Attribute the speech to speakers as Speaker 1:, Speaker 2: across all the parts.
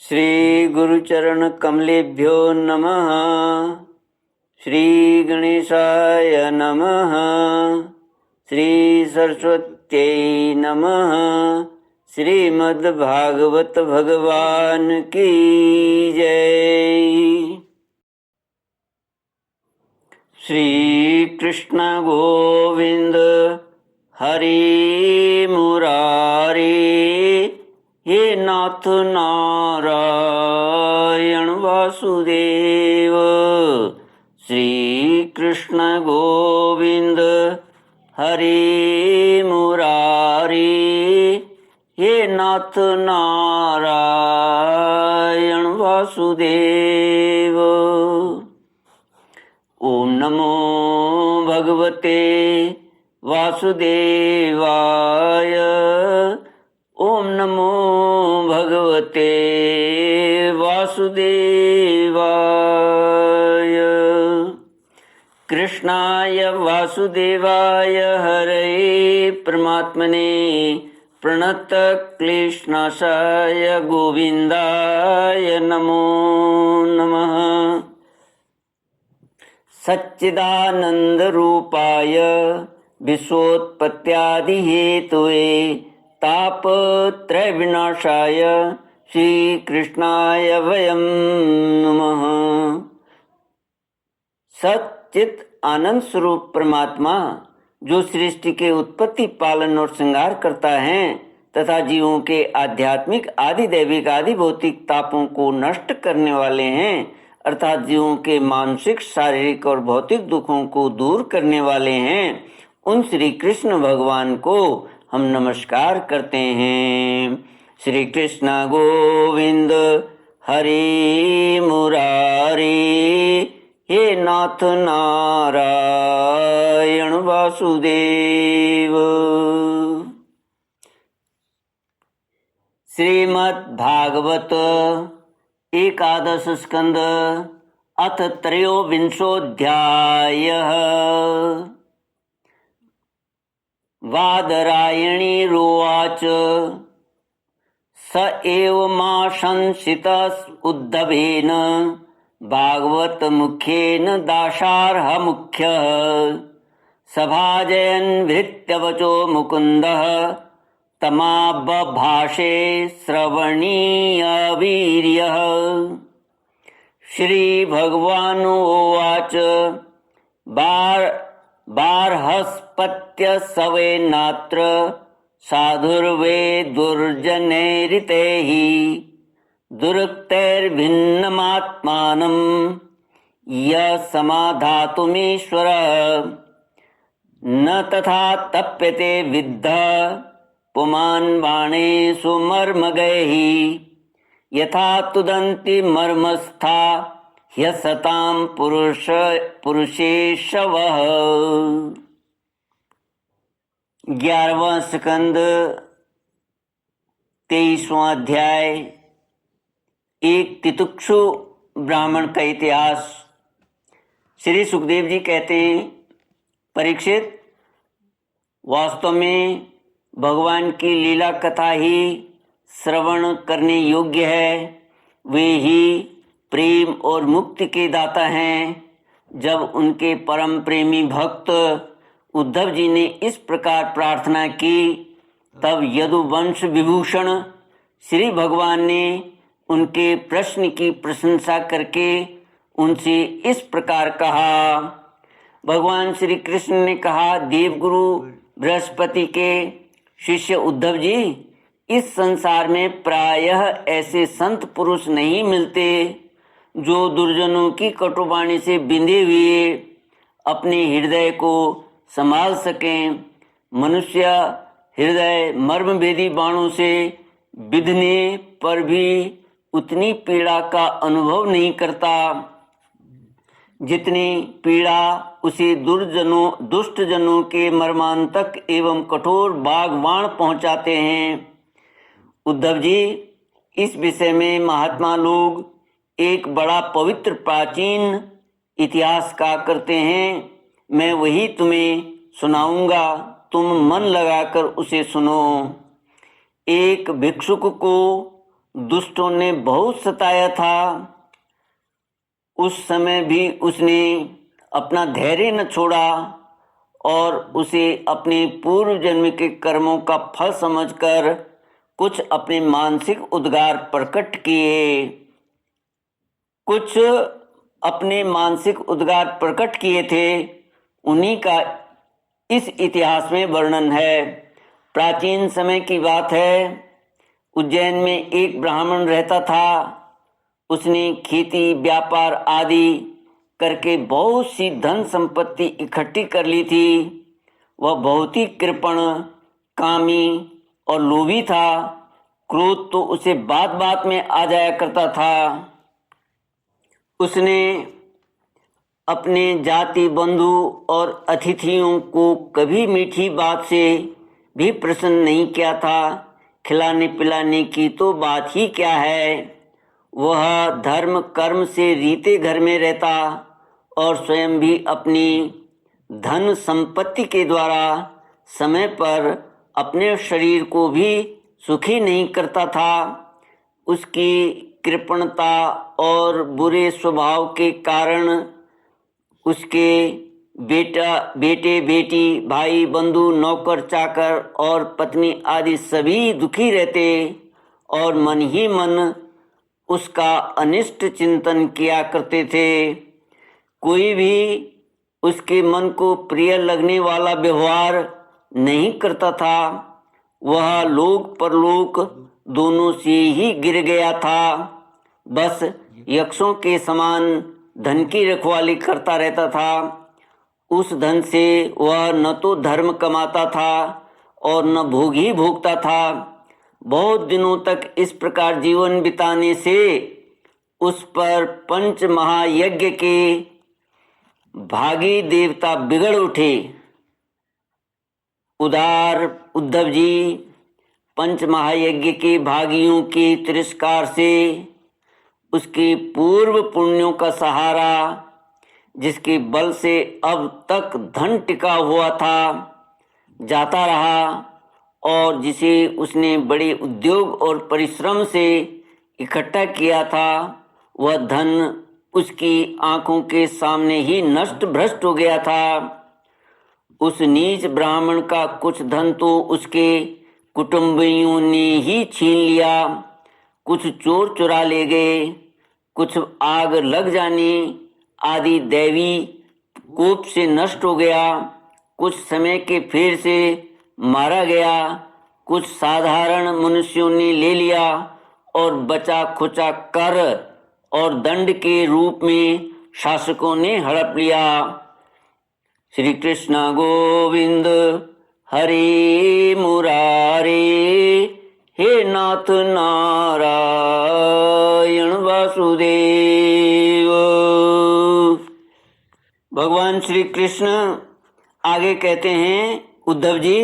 Speaker 1: श्री गुरुचरण कमलेभ्यो नमः। श्री गणेशाय नमः। श्री सरस्वत्यै नमः। श्रीमद्भागवत भगवान की जय। श्री कृष्ण गोविंद हरि मुरारी, हे नाथ नारायण वासुदेव। श्री कृष्ण गोविंद हरि मुरारी, हे नाथ नारायण वासुदेव। ओम नमो भगवते वासुदेवाय। ओम नमो भगवते वासुदेवाय। कृष्णाय वासुदेवाय हरये परमात्मने प्रणतक्लेशनाशाय गोविन्दाय नमो नमः। सच्चिदानन्दरूपाय विश्वोत्पत्त्यादिहेतवे तापत्रयविनाशाय श्रीकृष्णाय वयं नमः। सच्चित आनंद स्वरूप परमात्मा जो सृष्टि के उत्पत्ति, पालन और श्रृंगार करता है तथा जीवों के आध्यात्मिक, आदि दैविक, आदि भौतिक तापों को नष्ट करने वाले हैं, अर्थात जीवों के मानसिक, शारीरिक और भौतिक दुखों को दूर करने वाले हैं, उन श्री कृष्ण भगवान को हम नमस्कार करते हैं। श्री कृष्ण गोविंद हरि मुरारी, हे नाथ नारायण वासुदेव। श्रीमद्भागवत एकादश स्कंद अथ त्रयोविंशोऽध्यायः। वादरायणीरुवाच स एवमाशंसित उद्धवेन भागवत मुख्येन दाशार्हमुख्यः सभाजयन् भृत्यवचो मुकुन्दः तमाबभाषे श्रवणीयवीर्यः। श्रीभगवानुवाच बार्हस्पत्यसवेनात्र साधुर्वे दुर्जनैरितैः दुरुक्तैर्भिन्नमात्मानं यशमाधातुमीश्वरः न तथा तप्यते विद्धः पुमान् बाणेषु मर्मगैः यथा तुदन्ति मर्मस्था ह्यसतां पुरुषेशवः। 11वां स्कंद 23वां अध्याय। एक तितिक्षु ब्राह्मण का इतिहास। श्री सुखदेव जी कहते हैं, परीक्षित, वास्तव में भगवान की लीला कथा ही श्रवण करने योग्य है। वे ही प्रेम और मुक्ति के दाता हैं। जब उनके परम प्रेमी भक्त उद्धव जी ने इस प्रकार प्रार्थना की, तब यदुवंश विभूषण श्री भगवान ने उनके प्रश्न की प्रशंसा करके उनसे इस प्रकार कहा। भगवान श्री कृष्ण ने कहा, देवगुरु बृहस्पति के शिष्य उद्धव जी, इस संसार में प्रायः ऐसे संत पुरुष नहीं मिलते जो दुर्जनों की कटुवाणी से बिंधे हुए अपने हृदय को संभाल सकें। मनुष्य हृदय मर्मभेदी बाणों से बिधने पर भी उतनी पीड़ा का अनुभव नहीं करता जितनी पीड़ा उसे दुष्ट जनों के मर्मांतक एवं कठोर बागबाण पहुंचाते हैं। उद्धव जी, इस विषय में महात्मा लोग एक बड़ा पवित्र प्राचीन इतिहास का करते हैं। मैं वही तुम्हें सुनाऊंगा, तुम मन लगाकर उसे सुनो। एक भिक्षुक को दुष्टों ने बहुत सताया था, उस समय भी उसने अपना धैर्य न छोड़ा और उसे अपने पूर्व जन्म के कर्मों का फल समझकर कुछ अपने मानसिक उद्गार प्रकट किए। कुछ अपने मानसिक उद्गार प्रकट किए थे, उन्हीं का इस इतिहास में वर्णन है। प्राचीन समय की बात है। उज्जैन में एक ब्राह्मण रहता था। उसने खेती व्यापार आदि करके बहुत सी धन संपत्ति इकट्ठी कर ली थी। वह बहुत ही कृपण, कामी और लोभी था। क्रोध तो उसे बात बात में आ जाया करता था। उसने अपने जाति बंधु और अतिथियों को कभी मीठी बात से भी प्रसन्न नहीं किया था। खिलाने पिलाने की तो बात ही क्या है। वह धर्म कर्म से रीते घर में रहता और स्वयं भी अपनी धन संपत्ति के द्वारा समय पर अपने शरीर को भी सुखी नहीं करता था। उसकी कृपणता और बुरे स्वभाव के कारण उसके बेटे बेटी भाई बंधु नौकर चाकर और पत्नी आदि सभी दुखी रहते और मन ही मन उसका अनिष्ट चिंतन किया करते थे। कोई भी उसके मन को प्रिय लगने वाला व्यवहार नहीं करता था। वह लोक परलोक दोनों से ही गिर गया था। बस यक्षों के समान धन की रखवाली करता रहता था। उस धन से वह न तो धर्म कमाता था और न भोग ही भोगता था। बहुत दिनों तक इस प्रकार जीवन बिताने से उस पर पंच महायज्ञ के भागी देवता बिगड़ उठे। उदार उद्धव जी पंच महायज्ञ के भागियों के तिरस्कार से उसके पूर्व पुण्यों का सहारा, जिसके बल से अब तक धन टिका हुआ था, जाता रहा और जिसे उसने बड़े उद्योग और परिश्रम से इकट्ठा किया था, वह धन उसकी आंखों के सामने ही नष्ट भ्रष्ट हो गया था। उस नीच ब्राह्मण का कुछ धन तो उसके कुटुंबियों ने ही छीन लिया, कुछ चोर चुरा ले गए, कुछ आग लग जाने आदि दैवी कोप से नष्ट हो गया, कुछ समय के फेर से मारा गया, कुछ साधारण मनुष्यों ने ले लिया और बचा खुचा कर और दंड के रूप में शासकों ने हड़प लिया। श्री कृष्ण गोविंद हरे मुरारे, हे नाथ नारायण वासुदेव। भगवान श्री कृष्ण आगे कहते हैं, उद्धव जी,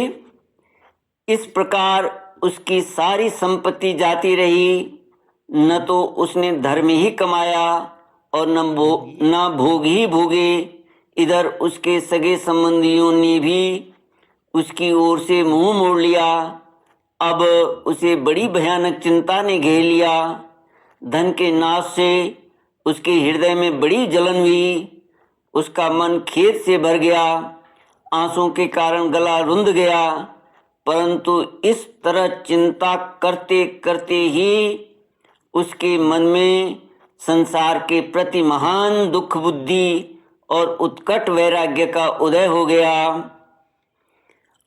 Speaker 1: इस प्रकार उसकी सारी संपत्ति जाती रही। न तो उसने धर्म ही कमाया और न भोग ही भोगे। इधर उसके सगे संबंधियों ने भी उसकी ओर से मुंह मोड़ लिया। अब उसे बड़ी भयानक चिंता ने घेर लिया। धन के नाश से उसके हृदय में बड़ी जलन हुई। उसका मन खेद से भर गया, आंसुओं के कारण गला रुंध गया। परंतु इस तरह चिंता करते करते ही उसके मन में संसार के प्रति महान दुख बुद्धि और उत्कट वैराग्य का उदय हो गया।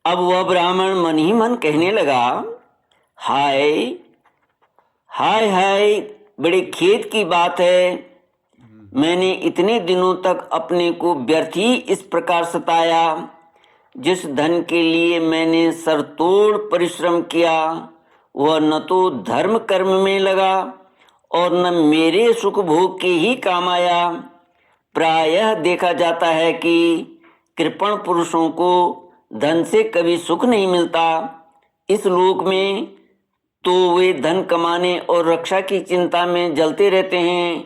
Speaker 1: अब वह ब्राह्मण मन ही मन कहने लगा, हाय हाय हाय, बड़े खेद की बात है। मैंने इतने दिनों तक अपने को व्यर्थ ही इस प्रकार सताया। जिस धन के लिए मैंने सरतोड़ परिश्रम किया, वह न तो धर्म कर्म में लगा और न मेरे सुख भोग के ही काम आया। प्रायः देखा जाता है कि कृपण पुरुषों को धन से कभी सुख नहीं मिलता। इस लोक में तो वे धन कमाने और रक्षा की चिंता में जलते रहते हैं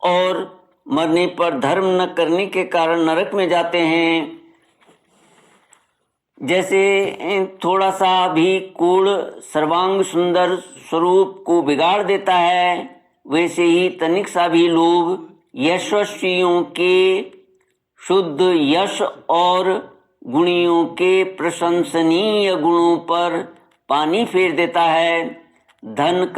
Speaker 1: और मरने पर धर्म न करने के कारण नरक में जाते हैं। जैसे थोड़ा सा भी कूड़ सर्वांग सुंदर स्वरूप को बिगाड़ देता है, वैसे ही तनिक सा भी लोभ यशस्वियों के शुद्ध यश और गुणियों के प्रशंसनीय गुणों पर पानी फेर देता है। धन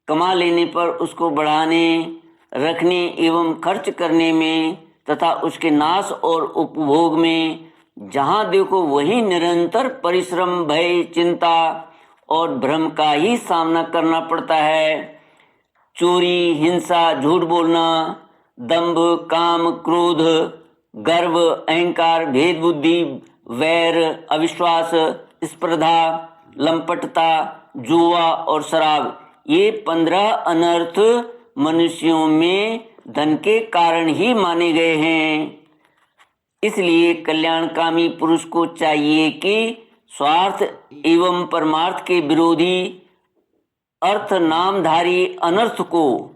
Speaker 1: कमा लेने पर उसको बढ़ाने, रखने एवं खर्च करने में तथा उसके नाश और उपभोग में जहाँ देखो वही निरंतर परिश्रम, भय, चिंता और भ्रम का ही सामना करना पड़ता है। चोरी, हिंसा, झूठ बोलना, दंभ, काम, क्रोध, गर्व, अहंकार, भेद बुद्धि, वैर, अविश्वास, स्पर्धा, लंपटता, जुआ और शराब, ये 15 अनर्थ मनुष्यों में धन के कारण ही माने गए हैं। इसलिए कल्याणकामी पुरुष को चाहिए कि स्वार्थ एवं परमार्थ के विरोधी अर्थ नामधारी अनर्थ को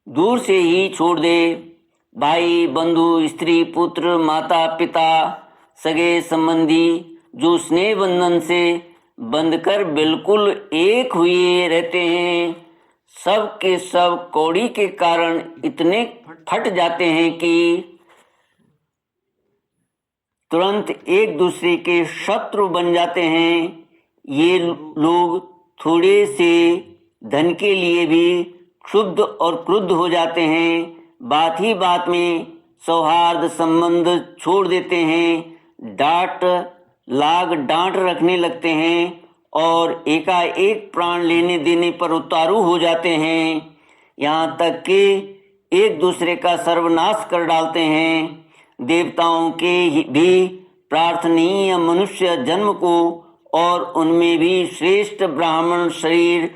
Speaker 1: दूर से ही छोड़ दे। भाई, बंधु, स्त्री, पुत्र, माता, पिता, सगे संबंधी जो स्नेह बंधन से बंधकर बिल्कुल एक हुए रहते हैं, सब के सब कौड़ी के कारण इतने फट जाते हैं कि तुरंत एक दूसरे के शत्रु बन जाते हैं। ये लोग थोड़े से धन के लिए भी क्षुब्ध और क्रुद्ध हो जाते हैं। बात ही बात में सौहार्द संबंध छोड़ देते हैं, डांट रखने लगते हैं और एकाएक प्राण लेने देने पर उतारू हो जाते हैं। यहाँ तक कि एक दूसरे का सर्वनाश कर डालते हैं। देवताओं के भी प्रार्थनीय मनुष्य जन्म को और उनमें भी श्रेष्ठ ब्राह्मण शरीर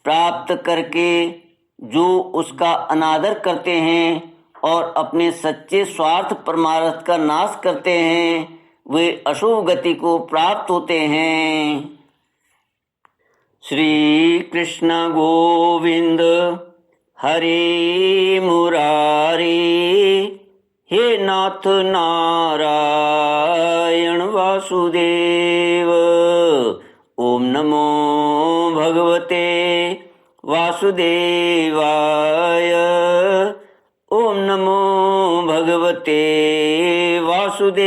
Speaker 1: प्राप्त करके जो उसका अनादर करते हैं और अपने सच्चे स्वार्थ परमार्थ का नाश करते हैं, वे अशुभ गति को प्राप्त होते हैं। श्री कृष्ण गोविंद हरे मुरारी, हे नाथ नारायण वासुदेव। ओम नमो भगवते वासुदेवाय। ओम नमो भगवते वासुदेवाय।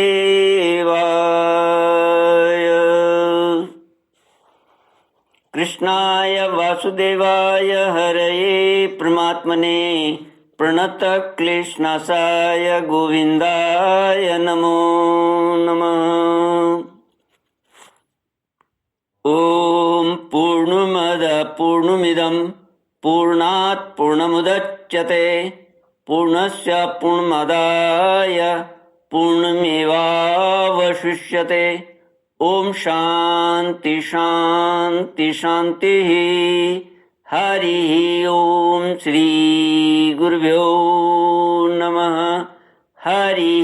Speaker 1: कृष्णाय वासुदेवाय हरये परमात्मने प्रणतक्लेशनाशाय गोविन्दाय नमो नमः। ॐ पूर्णमिदं पूर्णात् पूर्णमुदच्यते पूर्णस्य पूर्णमादाय पूर्णमेवावशिष्यते। ओम शांति शांति शांति। हरि ओम। श्री गुरुभ्यो नमः। हरि